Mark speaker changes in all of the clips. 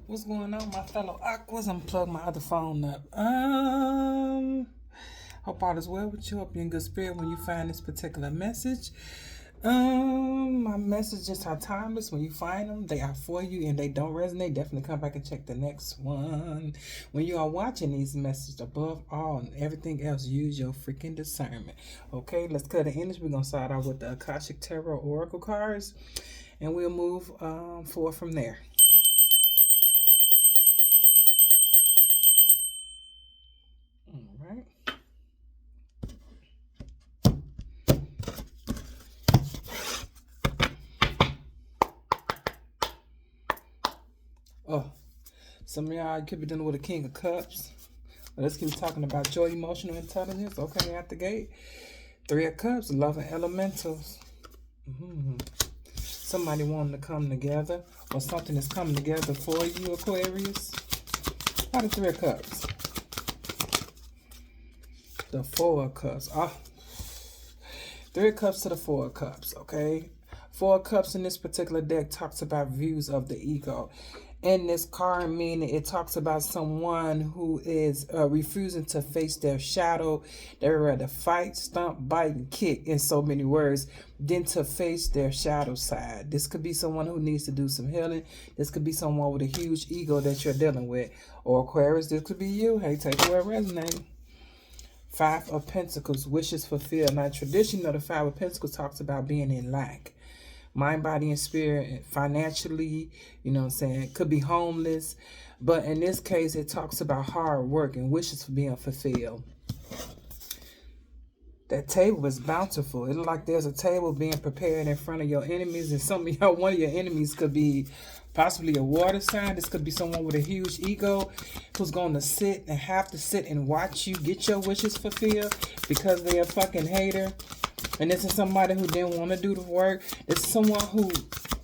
Speaker 1: What's going on, my fellow Aquas? I'm plug my other phone up. Hope all is well with you. Hope you're in good spirit when you find this particular message. My messages are timeless. When you find them, they are for you, and they don't resonate, definitely come back and check the next one. When you are watching these messages, above all and everything else, use your freaking discernment. Okay, let's cut the energy. We're gonna start out with the Akashic Tarot Oracle cards, and we'll move forward from there. All right. Oh, some of y'all could be dealing with a King of Cups. Let's keep talking about your emotional intelligence. Okay, at the gate. Three of Cups, love and elementals. Somebody wanting to come together, or something is coming together for you, Aquarius. How the Three of Cups? The Four of Cups. Three of Cups to the Four of Cups, okay? Four of Cups in this particular deck talks about views of the ego. In this card, meaning it talks about someone who is refusing to face their shadow. They would rather fight, stomp, bite, and kick, in so many words, than to face their shadow side. This could be someone who needs to do some healing. This could be someone with a huge ego that you're dealing with. Or Aquarius, this could be you. Hey, take it where it resonates. Five of Pentacles, wishes fulfilled. Now, traditionally, the Five of Pentacles talks about being in lack. Mind, body, and spirit, financially, you know what I'm saying, could be homeless. But in this case, it talks about hard work and wishes for being fulfilled. That table is bountiful. It looks like there's a table being prepared in front of your enemies. And some of y'all, one of your enemies could be possibly a water sign. This could be someone with a huge ego who's going to sit and have to sit and watch you get your wishes fulfilled because they're a fucking hater. And this is somebody who didn't want to do the work. This is someone who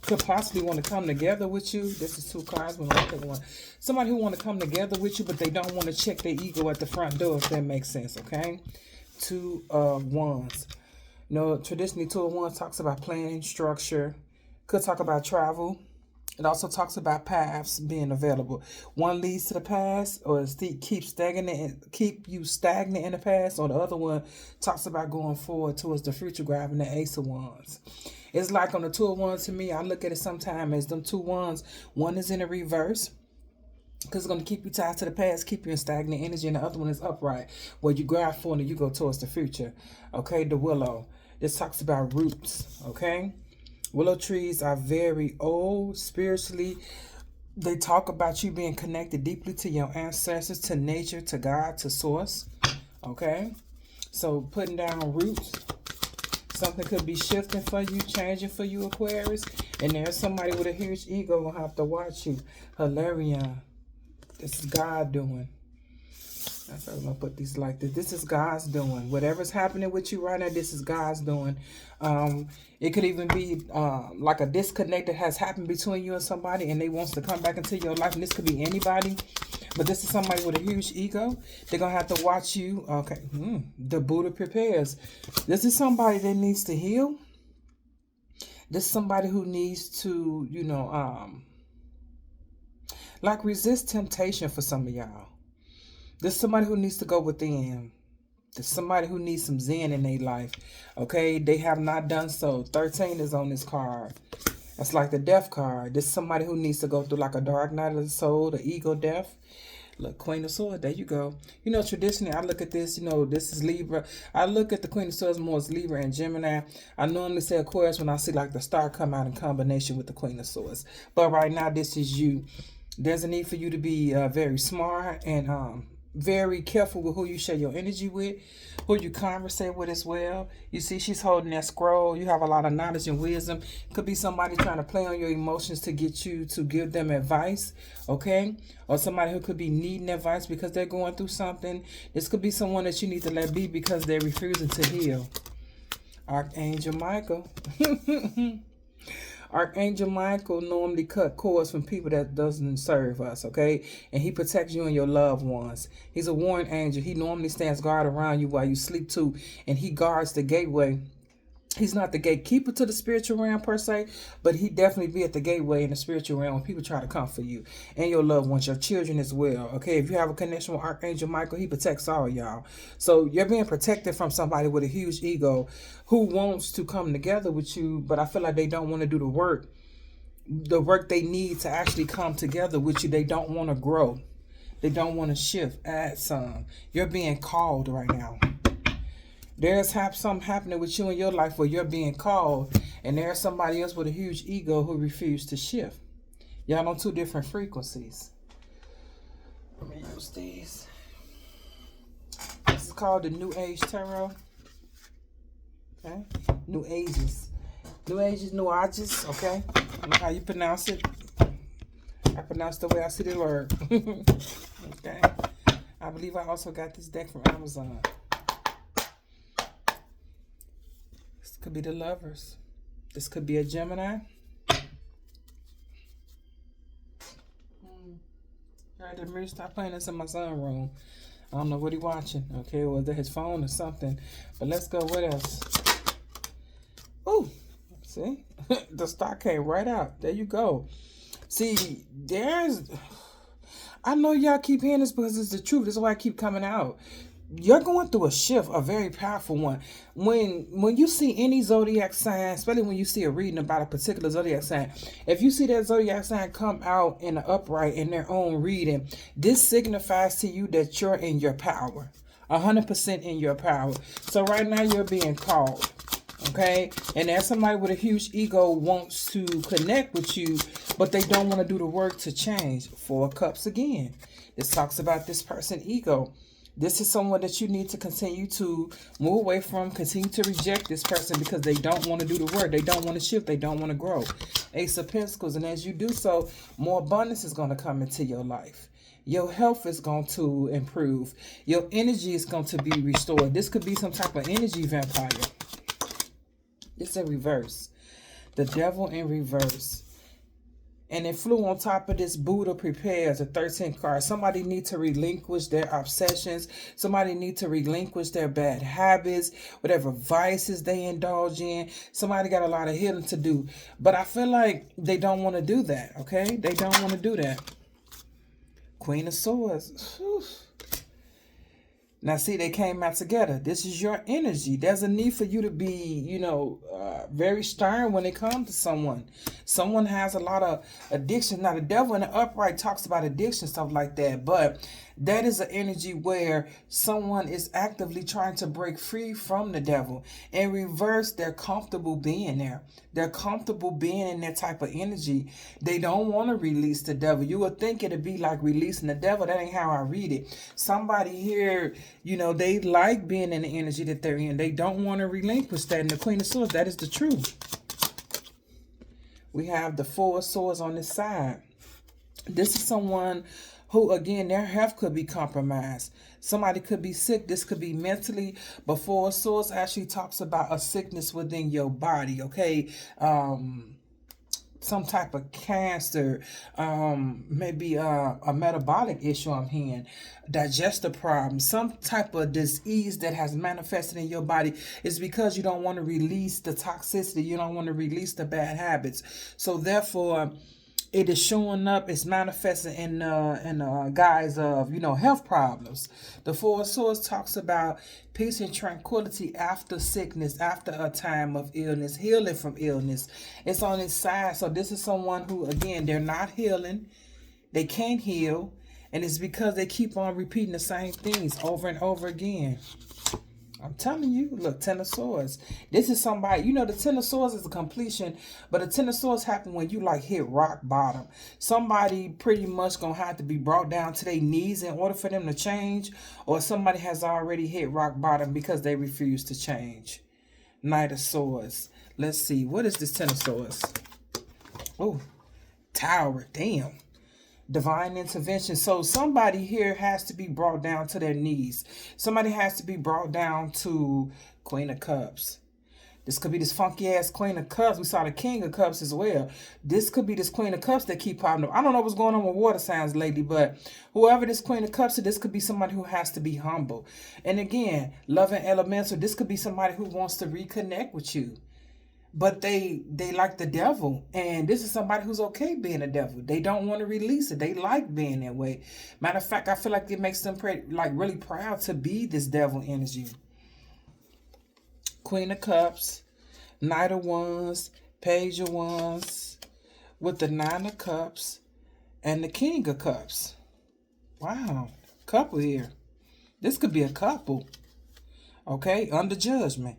Speaker 1: could possibly want to come together with you. This is two cards. We're going to take one. Somebody who want to come together with you, but they don't want to check their ego at the front door, if that makes sense, okay? Two of Wands. You know, traditionally, Two of Wands talks about planning, structure. Could talk about travel. It also talks about paths being available. One leads to the past, or keep you stagnant in the past, or the other one talks about going forward towards the future, grabbing the Ace of Wands. It's like on the Two of Wands, to me, I look at it sometimes as them two wands. One is in a reverse, because it's going to keep you tied to the past, keep you in stagnant energy, and the other one is upright, where you grab for and you go towards the future. Okay, the Willow. This talks about roots, okay? Willow trees are very old spiritually. They talk about you being connected deeply to your ancestors, to nature, to God, to source. Okay? So putting down roots. Something could be shifting for you, changing for you, Aquarius. And there's somebody with a huge ego gonna have to watch you. Hilarion. This is God doing. I'm going to put these like this. This is God's doing. Whatever's happening with you right now, this is God's doing. It could even be like a disconnect that has happened between you and somebody, and they wants to come back into your life. And this could be anybody. But this is somebody with a huge ego. They're going to have to watch you. Okay. The Buddha prepares. This is somebody that needs to heal. This is somebody who needs to, you know, like resist temptation for some of y'all. There's somebody who needs to go within. There's somebody who needs some zen in their life. Okay, they have not done so. 13 is on this card. That's like the death card. There's somebody who needs to go through like a dark night of the soul, the ego death. Look, Queen of Swords, there you go. You know, traditionally, I look at this, you know, this is Libra. I look at the Queen of Swords more as Libra and Gemini. I normally say Aquarius when I see like the star come out in combination with the Queen of Swords. But right now, this is you. There's a need for you to be very smart and very careful with who you share your energy with, who you conversate with as well. You see, she's holding that scroll. You have a lot of knowledge and wisdom. Could be somebody trying to play on your emotions to get you to give them advice, okay? Or somebody who could be needing advice because they're going through something. This could be someone that you need to let be because they're refusing to heal. Archangel Michael. Archangel Michael normally cut cords from people that doesn't serve us, okay? And he protects you and your loved ones. He's a warring angel. He normally stands guard around you while you sleep too. And he guards the gateway He's not the gatekeeper to the spiritual realm per se, but he definitely be at the gateway in the spiritual realm when people try to come for you and your loved ones, your children as well. Okay, if you have a connection with Archangel Michael, he protects all y'all. So you're being protected from somebody with a huge ego who wants to come together with you, but I feel like they don't want to do the work they need to actually come together with you. They don't want to grow. They don't want to shift, add some. You're being called right now. There's something happening with you in your life where you're being called, and there's somebody else with a huge ego who refused to shift. Y'all on two different frequencies. Let me use these. This is called the New Age Tarot. Okay? New Ages. New Ages, New Ages, okay? Look how you pronounce it. I pronounce the way I see the word. Okay? I believe I also got this deck from Amazon. Could be the Lovers. This could be a Gemini. Alright, the mirror, stop playing this in my son's room. I don't know what he's watching. Okay, well, his phone or something. But let's go. What else? Ooh, see? The star came right out. There you go. See, I know y'all keep hearing this because it's the truth. This is why I keep coming out. You're going through a shift, a very powerful one. When you see any zodiac sign, especially when you see a reading about a particular zodiac sign, if you see that zodiac sign come out in the upright in their own reading, this signifies to you that you're in your power, 100% in your power. So right now you're being called, okay? And there's somebody with a huge ego wants to connect with you, but they don't want to do the work to change. Four of Cups again. This talks about this person's ego. This is someone that you need to continue to move away from, continue to reject this person because they don't want to do the work. They don't want to shift. They don't want to grow. Ace of Pentacles. And as you do so, more abundance is going to come into your life. Your health is going to improve. Your energy is going to be restored. This could be some type of energy vampire. It's in reverse. The Devil in reverse. And it flew on top of this Buddha prepares, a 13th card. Somebody needs to relinquish their obsessions. Somebody needs to relinquish their bad habits, whatever vices they indulge in. Somebody got a lot of healing to do. But I feel like they don't want to do that, okay? They don't want to do that. Queen of Swords. Whew. Now, see, they came out together. This is your energy. There's a need for you to be, very stern when it comes to someone. Someone has a lot of addiction. Now, the Devil in the upright talks about addiction, stuff like that. But that is an energy where someone is actively trying to break free from the devil. In reverse, they're comfortable being there. They're comfortable being in that type of energy. They don't want to release the devil. You would think it'd be like releasing the devil. That ain't how I read it. Somebody here, they like being in the energy that they're in. They don't want to relinquish that. And the Queen of Swords, that is the truth. We have the Four of Swords on this side. This is someone who, again, their health could be compromised. Somebody could be sick. This could be mentally. But Four of Swords actually talks about a sickness within your body, okay? Some type of cancer, maybe a metabolic issue I'm hearing, digestive problems, some type of disease that has manifested in your body is because you don't want to release the toxicity. You don't want to release the bad habits. So therefore, it is showing up, it's manifesting in the guise of, health problems. The Four of Swords talks about peace and tranquility after sickness, after a time of illness, healing from illness. It's on its side. So this is someone who, again, they're not healing. They can't heal. And it's because they keep on repeating the same things over and over again. I'm telling you, look, Ten of Swords. This is somebody, the Ten of Swords is a completion, but the Ten of Swords happen when you hit rock bottom. Somebody pretty much gonna have to be brought down to their knees in order for them to change, or somebody has already hit rock bottom because they refuse to change. Knight of Swords. Let's see, what is this Ten of Swords? Oh, Tower, damn. Divine intervention. So somebody here has to be brought down to their knees. Somebody has to be brought down to Queen of Cups. This could be this funky ass Queen of Cups. We saw the King of Cups as well. This could be this Queen of Cups that keep popping up. I don't know what's going on with water signs lately, but whoever this Queen of Cups is, this could be somebody who has to be humble. And again, loving elemental, this could be somebody who wants to reconnect with you. But they like the devil. And this is somebody who's okay being a devil. They don't want to release it. They like being that way. Matter of fact, I feel like it makes them really proud to be this devil energy. Queen of Cups, Knight of Wands, Page of Wands, with the Nine of Cups, and the King of Cups. Wow. Couple here. This could be a couple. Okay, under judgment.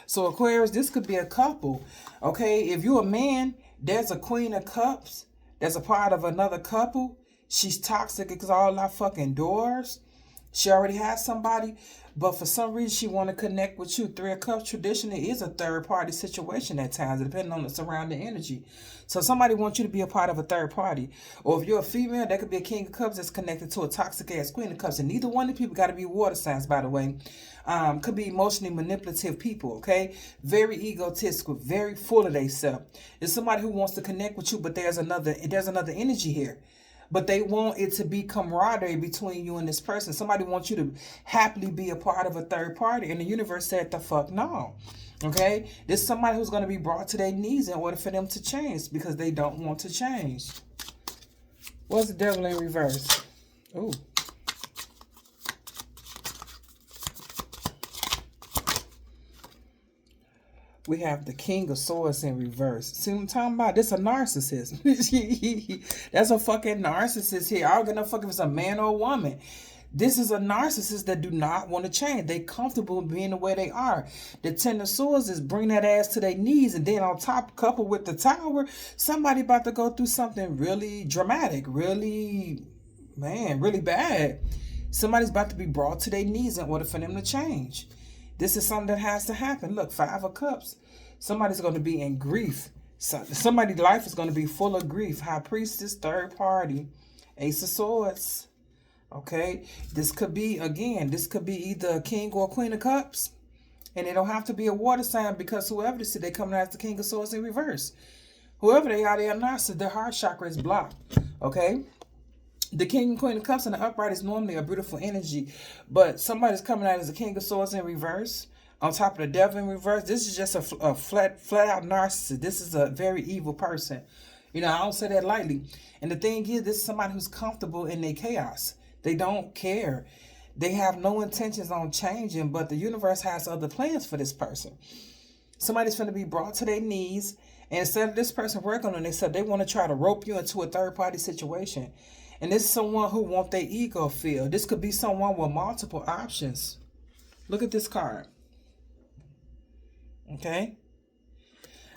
Speaker 1: So Aquarius, this could be a couple. Okay, if you're a man, there's a Queen of Cups that's a part of another couple. She's toxic because all our fucking doors. She already has somebody, but for some reason she want to connect with you. Three of Cups traditionally is a third party situation at times, depending on the surrounding energy. So somebody wants you to be a part of a third party. Or if you're a female, that could be a King of Cups that's connected to a toxic ass Queen of Cups. And neither one of the people got to be water signs, by the way. Could be emotionally manipulative people, okay? Very egotistical, very full of themselves. It's somebody who wants to connect with you, but there's another energy here. But they want it to be camaraderie between you and this person. Somebody wants you to happily be a part of a third party. And the universe said the fuck no. Okay? This is somebody who's going to be brought to their knees in order for them to change because they don't want to change. What's the devil in reverse? Ooh. We have the King of Swords in reverse. See what I'm talking about? This a narcissist. That's a fucking narcissist here. I don't give no fuck if it's a man or a woman. This is a narcissist that do not want to change. They comfortable being the way they are. The Ten of Swords is bring that ass to their knees, and then on top, coupled with the Tower, somebody about to go through something really dramatic, really bad. Somebody's about to be brought to their knees in order for them to change. This is something that has to happen. Look, Five of Cups. Somebody's going to be in grief. Somebody's life is going to be full of grief. High Priestess, third party, Ace of Swords. Okay, this could be, again, this could be either a King or a Queen of Cups. And it don't have to be a water sign because whoever this is, they coming as the King of Swords in reverse. Whoever they are narcissist, their heart chakra is blocked. Okay. The King and Queen of Cups in the upright is normally a beautiful energy, but somebody's coming out as a King of Swords in reverse, on top of the Devil in reverse. This is just a flat out narcissist. This is a very evil person. You know, I don't say that lightly. And the thing is, this is somebody who's comfortable in their chaos. They don't care. They have no intentions on changing, but the universe has other plans for this person. Somebody's going to be brought to their knees, and instead of this person working on it, they want to try to rope you into a third-party situation. And this is someone who wants their ego filled. This could be someone with multiple options. Look at this card. Okay.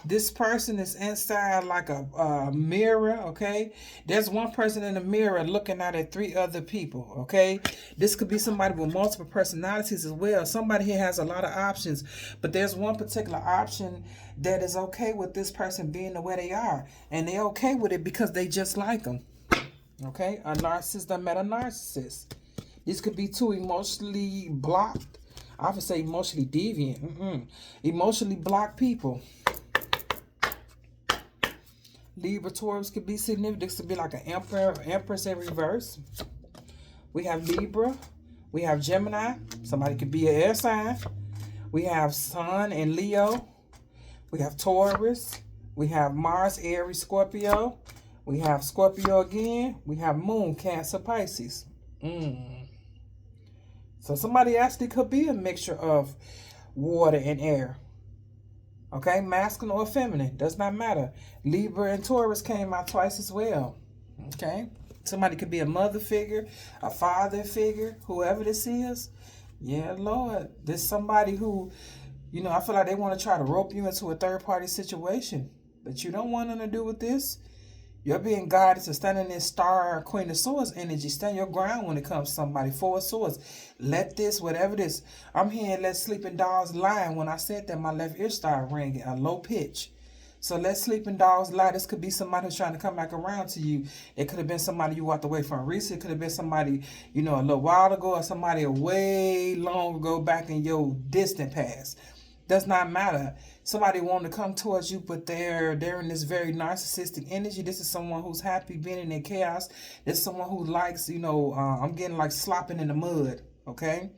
Speaker 1: This person is inside like a mirror, okay? There's one person in the mirror looking out at three other people, okay? This could be somebody with multiple personalities as well. Somebody here has a lot of options, but there's one particular option that is okay with this person being the way they are. And they're okay with it because they just like them. Okay, a narcissist that met a narcissist. This could be two emotionally blocked. I would say emotionally deviant. Emotionally blocked people. Libra, Taurus could be significant. This could be like an empress in reverse. We have Libra. We have Gemini. Somebody could be an air sign. We have Sun and Leo. We have Taurus. We have Mars, Aries, Scorpio. We have Scorpio again. We have Moon, Cancer, Pisces. So somebody actually could be a mixture of water and air. Okay, masculine or feminine, does not matter. Libra and Taurus came out twice as well. Okay, somebody could be a mother figure, a father figure, whoever this is. Yeah, Lord, there's somebody who, you know, I feel like they want to try to rope you into a third-party situation, but you don't want nothing to do with this. You're being guided to stand in this star Queen of Swords energy. Stand your ground when it comes to somebody. Four of Swords. Let this, whatever this. I'm hearing let sleeping dogs lie. When I said that, my left ear started ringing, a low pitch. So let sleeping dogs lie. This could be somebody who's trying to come back around to you. It could have been somebody you walked away from recently. It could have been somebody, you know, a little while ago, or somebody way long ago back in your distant past. Does not matter. Somebody want to come towards you, but they're in this very narcissistic energy. This is someone who's happy being in their chaos. This is someone who likes, you know, I'm getting like slopping in the mud, okay?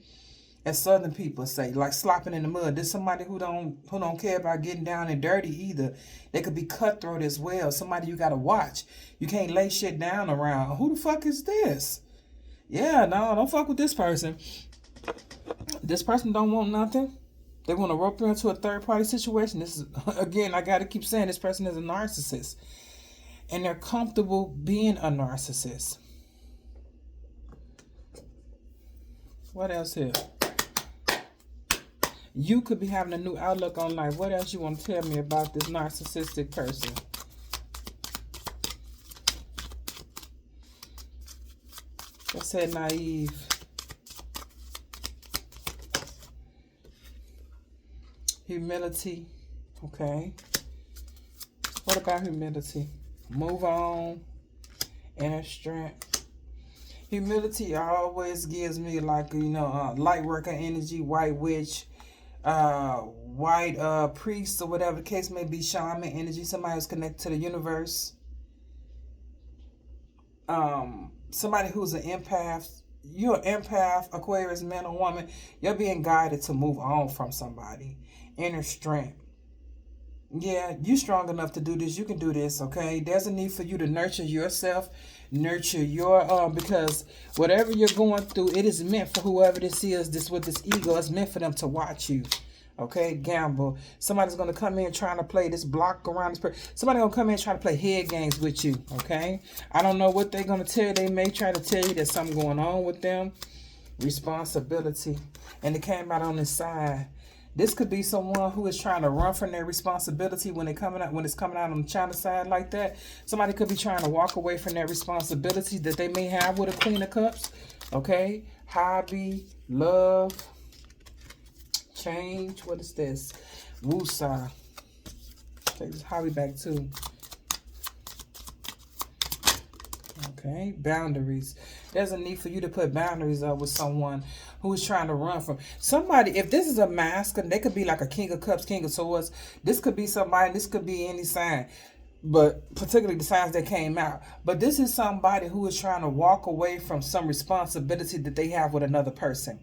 Speaker 1: As Southern people say, like slopping in the mud. There's somebody who don't care about getting down and dirty either. They could be cutthroat as well. Somebody you gotta watch. You can't lay shit down around. Who the fuck is this? Yeah, no, don't fuck with this person. This person don't want nothing. They want to rope you into a third-party situation. This is, again, I got to keep saying this person is a narcissist. And they're comfortable being a narcissist. What else here? You could be having a new outlook on life. What else you want to tell me about this narcissistic person? Let's say naive. Humility. Okay. What about humility? Move on. Inner strength. Humility always gives me like, you know, light worker energy, white witch, white priest, or whatever the case may be, shaman energy, somebody who's connected to the universe. Somebody who's an empath. You're an empath, Aquarius, man or woman. You're being guided to move on from somebody. Inner strength. Yeah, you're strong enough to do this. You can do this, okay? There's a need for you to nurture yourself, nurture your, because whatever you're going through, it is meant for whoever this is, this with this ego, it's meant for them to watch you, okay? Gamble. Somebody's going to come in trying to play this block around this person. Somebody's going to come in trying to play head games with you, okay? I don't know what they're going to tell you. They may try to tell you there's something going on with them. Responsibility. And it came out on this side. This could be someone who is trying to run from their responsibility when it's coming out on the China side like that. Somebody could be trying to walk away from their responsibility that they may have with a Queen of Cups. Okay? Hobby, love, change. What is this? Wusa. Take this hobby back too. Okay? Boundaries. There's a need for you to put boundaries up with someone who is trying to run from somebody. If this is a masculine, they could be like a King of Cups, King of Swords. This could be somebody, this could be any sign, but particularly the signs that came out. But this is somebody who is trying to walk away from some responsibility that they have with another person.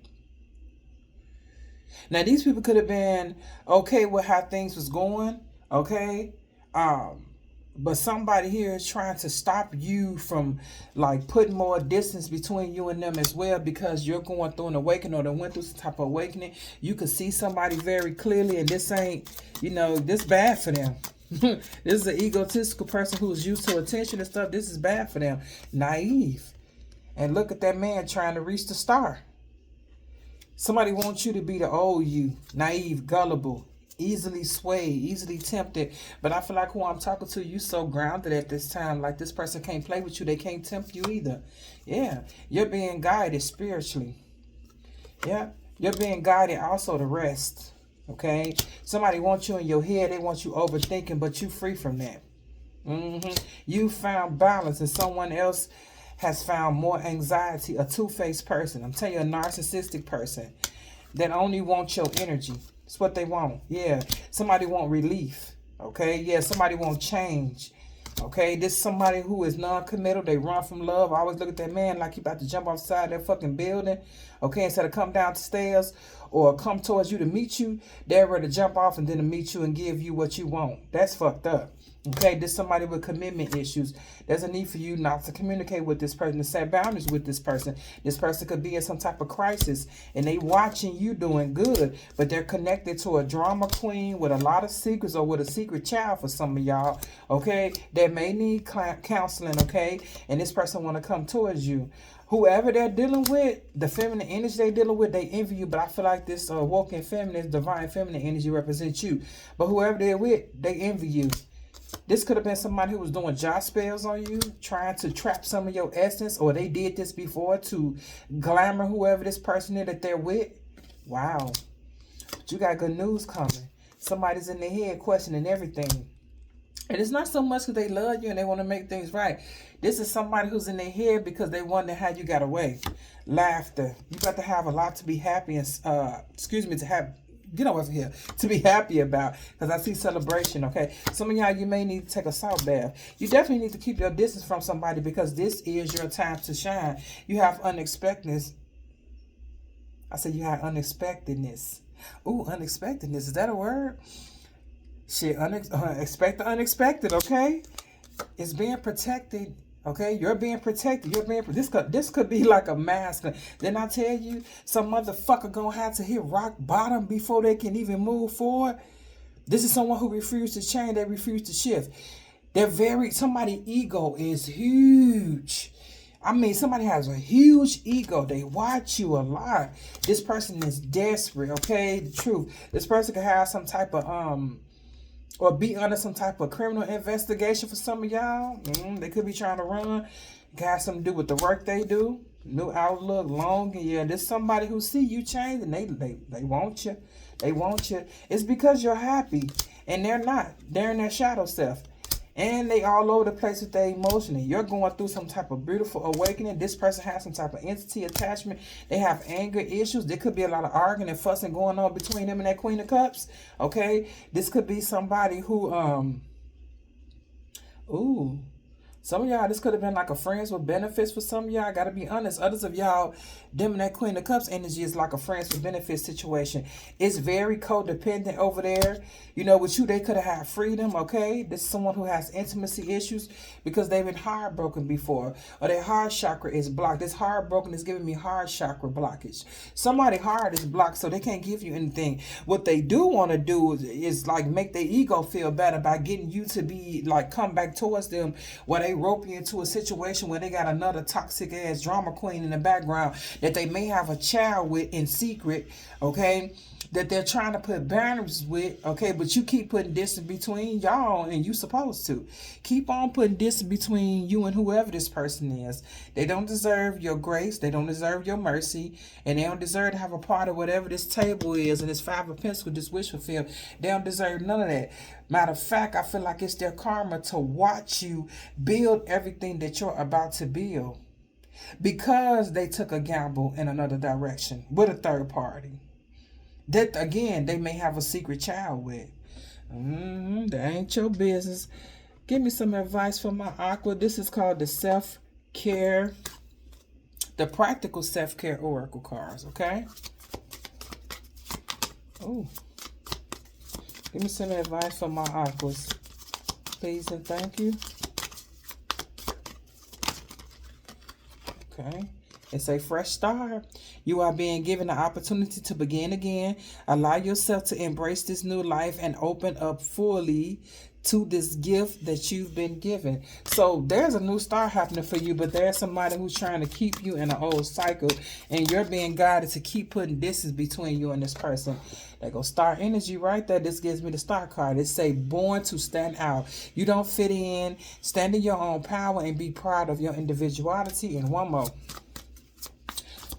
Speaker 1: Now, these people could have been okay with how things was going, okay? But somebody here is trying to stop you from like putting more distance between you and them as well, because you're going through an awakening, or they went through some type of awakening. You can see somebody very clearly, and this ain't, you know, this bad for them. This is an egotistical person who's used to attention and stuff. This is bad for them. Naive. And look at that man trying to reach the star. Somebody wants you to be the old you. Naive, gullible, easily swayed, easily tempted. But I feel like who I'm talking to, you so grounded at this time. Like this person can't play with you. They can't tempt you either. Yeah. You're being guided spiritually. Yeah. You're being guided also to rest. Okay. Somebody wants you in your head. They want you overthinking, but you free from that. You found balance, and someone else has found more anxiety. A two-faced person. I'm telling you, a narcissistic person that only wants your energy. It's what they want. Yeah. Somebody want relief. Okay. Yeah. Somebody want change. Okay. This is somebody who is non-committal. They run from love. I always look at that man like he about to jump outside that fucking building. Okay. Instead of come down the stairs or come towards you to meet you, they're ready to jump off and then to meet you and give you what you want. That's fucked up. Okay, this is somebody with commitment issues. There's a need for you not to communicate with this person, to set boundaries with this person. This person could be in some type of crisis, and they watching you doing good, but they're connected to a drama queen with a lot of secrets, or with a secret child for some of y'all, okay, that may need counseling, okay, and this person want to come towards you. Whoever they're dealing with, the feminine energy they're dealing with, they envy you, but I feel like this woken feminine, divine feminine energy represents you. But whoever they're with, they envy you. This could have been somebody who was doing job spells on you, trying to trap some of your essence, or they did this before to glamour whoever this person is that they're with. Wow. But you got good news coming. Somebody's in their head questioning everything. And it's not so much because they love you and they want to make things right. This is somebody who's in their head because they wonder how you got away. Laughter. You got to have a lot to be happy and, to have get over here, to be happy about, because I see celebration, okay? Some of y'all, you may need to take a salt bath. You definitely need to keep your distance from somebody, because this is your time to shine. You have unexpectedness. I said you have unexpectedness. Ooh, unexpectedness. Is that a word? Shit, expect the unexpected, okay? It's being protected. Okay, you're being protected. This could be like a mask. Then I tell you, some motherfucker gonna have to hit rock bottom before they can even move forward. This is someone who refused to change. They refuse to shift. Somebody's ego is huge. I mean, somebody has a huge ego. They watch you a lot. This person is desperate. Okay, the truth. This person could have some type of or be under some type of criminal investigation for some of y'all. They could be trying to run. It got something to do with the work they do. New outlook, long. Yeah, there's somebody who see you change and they want you. They want you. It's because you're happy. And they're not. They're in their shadow self. And they all over the place with their emotion. And you're going through some type of beautiful awakening. This person has some type of entity attachment. They have anger issues. There could be a lot of arguing and fussing going on between them and that Queen of Cups. Okay? This could be somebody who, some of y'all, this could have been like a friends with benefits for some of y'all. I got to be honest. Others of y'all, them and that Queen of Cups energy is like a friends with benefits situation. It's very codependent over there. You know, with you, they could have had freedom, okay? This is someone who has intimacy issues because they've been heartbroken before. Or their heart chakra is blocked. This heartbroken is giving me heart chakra blockage. Somebody's heart is blocked, so they can't give you anything. What they do want to do is like make their ego feel better by getting you to be like come back towards them, where they rope you into a situation where they got another toxic ass drama queen in the background that they may have a child with in secret, okay, that they're trying to put boundaries with, okay, but you keep putting distance between y'all, and you supposed to keep on putting distance between you and whoever this person is. They don't deserve your grace, they don't deserve your mercy, and they don't deserve to have a part of whatever this table is and this Five of Pentacles, this wish fulfilled. They don't deserve none of that. Matter of fact, I feel like it's their karma to watch you build everything that you're about to build, because they took a gamble in another direction with a third party that, again, they may have a secret child with. That ain't your business. Give me some advice for my Aqua. This is called the self-care, the practical self-care oracle cards, okay? Oh, give me some advice for my Aquas, please and thank you. Okay. It's a fresh start. You are being given the opportunity to begin again. Allow yourself to embrace this new life and open up fully to this gift that you've been given. So there's a new start happening for you, but there's somebody who's trying to keep you in an old cycle, and you're being guided to keep putting distance between you and this person. There goes star energy right there. This gives me the star card. It say born to stand out. You don't fit in. Stand in your own power and be proud of your individuality. And one more.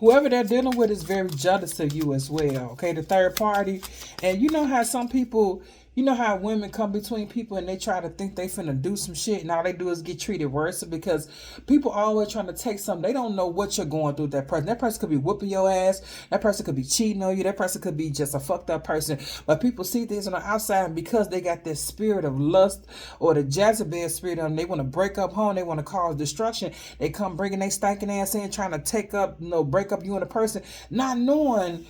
Speaker 1: Whoever they're dealing with is very jealous of you as well, okay? The third party. And you know how some people, you know how women come between people and they try to think they finna do some shit, and all they do is get treated worse, because people always trying to take something. They don't know what you're going through with that person. That person could be whooping your ass. That person could be cheating on you. That person could be just a fucked up person. But people see things on the outside, and because they got this spirit of lust or the Jezebel spirit on them, they want to break up home. They want to cause destruction. They come bringing their stinking ass in, trying to take up, break up you and a person, not knowing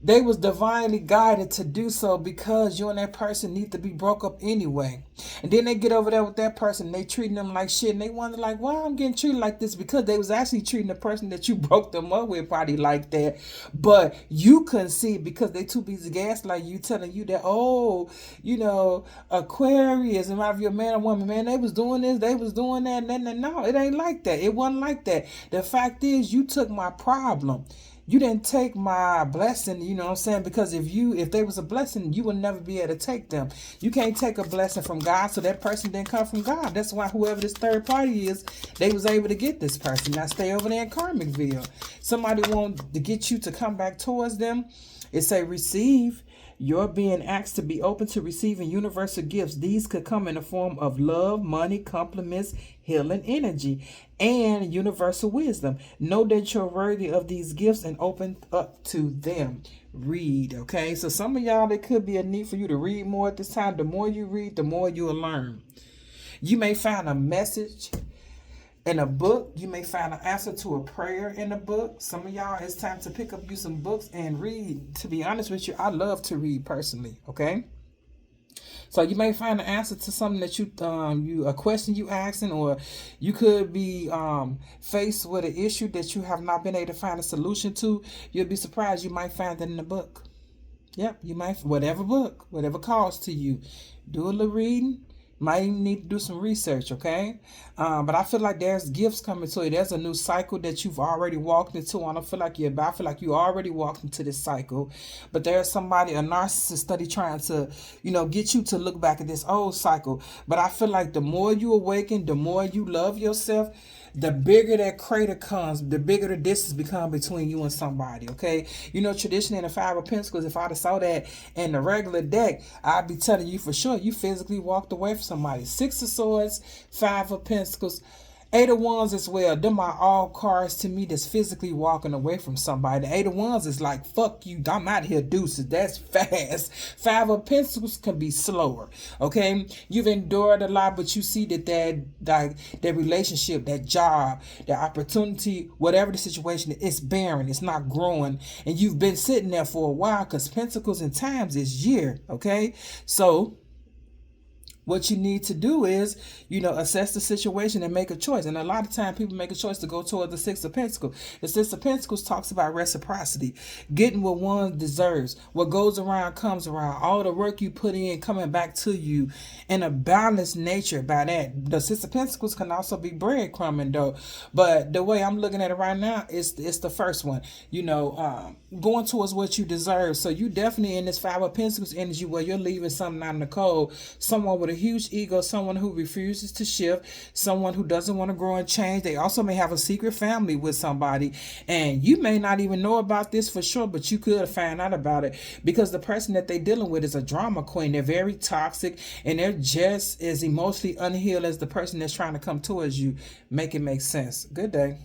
Speaker 1: they was divinely guided to do so, because you and that person need to be broke up anyway. And then they get over there with that person, they treating them like shit, and they wonder like, why I'm getting treated like this? Because they was actually treating the person that you broke them up with probably like that. But you couldn't see it because they too busy gaslight you, telling you that, oh, Aquarius, and if you're a man or woman, man, they was doing this, they was doing that, and then no, it ain't like that. It wasn't like that. The fact is, you took my problem. You didn't take my blessing, you know what I'm saying? Because if they was a blessing, you would never be able to take them. You can't take a blessing from God, so that person didn't come from God. That's why whoever this third party is, they was able to get this person. Now stay over there in Karmicville. Somebody want to get you to come back towards them. It say receive. You're being asked to be open to receiving universal gifts. These could come in the form of love, money, compliments, healing energy, and universal wisdom. Know that you're worthy of these gifts and open up to them. Read, okay? So some of y'all, there could be a need for you to read more at this time. The more you read, the more you'll learn. You may find a message in a book. You may find an answer to a prayer in a book. Some of y'all, it's time to pick up you some books and read. To be honest with you, I love to read personally, okay? So you may find an answer to something that you a question you asking, or you could be faced with an issue that you have not been able to find a solution to. You'll be surprised. You might find it in a book. Yep, you might, whatever book, whatever calls to you. Do a little reading. Might even need to do some research, okay? But I feel like there's gifts coming to you. There's a new cycle that you've already walked into. I don't feel like you're about. I feel like you already walked into this cycle. But there's somebody, a narcissist study trying to, get you to look back at this old cycle. But I feel like the more you awaken, the more you love yourself, the bigger that crater comes, the bigger the distance become between you and somebody, okay? Traditionally in the Five of Pentacles, if I'd have saw that in the regular deck, I'd be telling you for sure you physically walked away from somebody. Six of Swords, Five of Pentacles, Eight of Wands as well. Them are all cards to me that's physically walking away from somebody. The Eight of Wands is like, fuck you, I'm out here, deuces. That's fast. Five of Pentacles can be slower, okay? You've endured a lot, but you see that relationship, that job, that opportunity, whatever the situation, it's barren, it's not growing, and you've been sitting there for a while, because Pentacles in times is year, okay? So what you need to do is, assess the situation and make a choice. And a lot of time people make a choice to go toward the Six of Pentacles. The Six of Pentacles talks about reciprocity, getting what one deserves. What goes around comes around. All the work you put in coming back to you in a balanced nature by that. The Six of Pentacles can also be breadcrumbing though. But the way I'm looking at it right now is it's the first one, going towards what you deserve. So you definitely in this Five of Pentacles energy where you're leaving something out in the cold. Someone with a huge ego, someone who refuses to shift, someone who doesn't want to grow and change. They also may have a secret family with somebody, and you may not even know about this for sure, but you could find out about it, because the person that they're dealing with is a drama queen. They're very toxic, and they're just as emotionally unhealed as the person that's trying to come towards you. Make it make sense. Good day.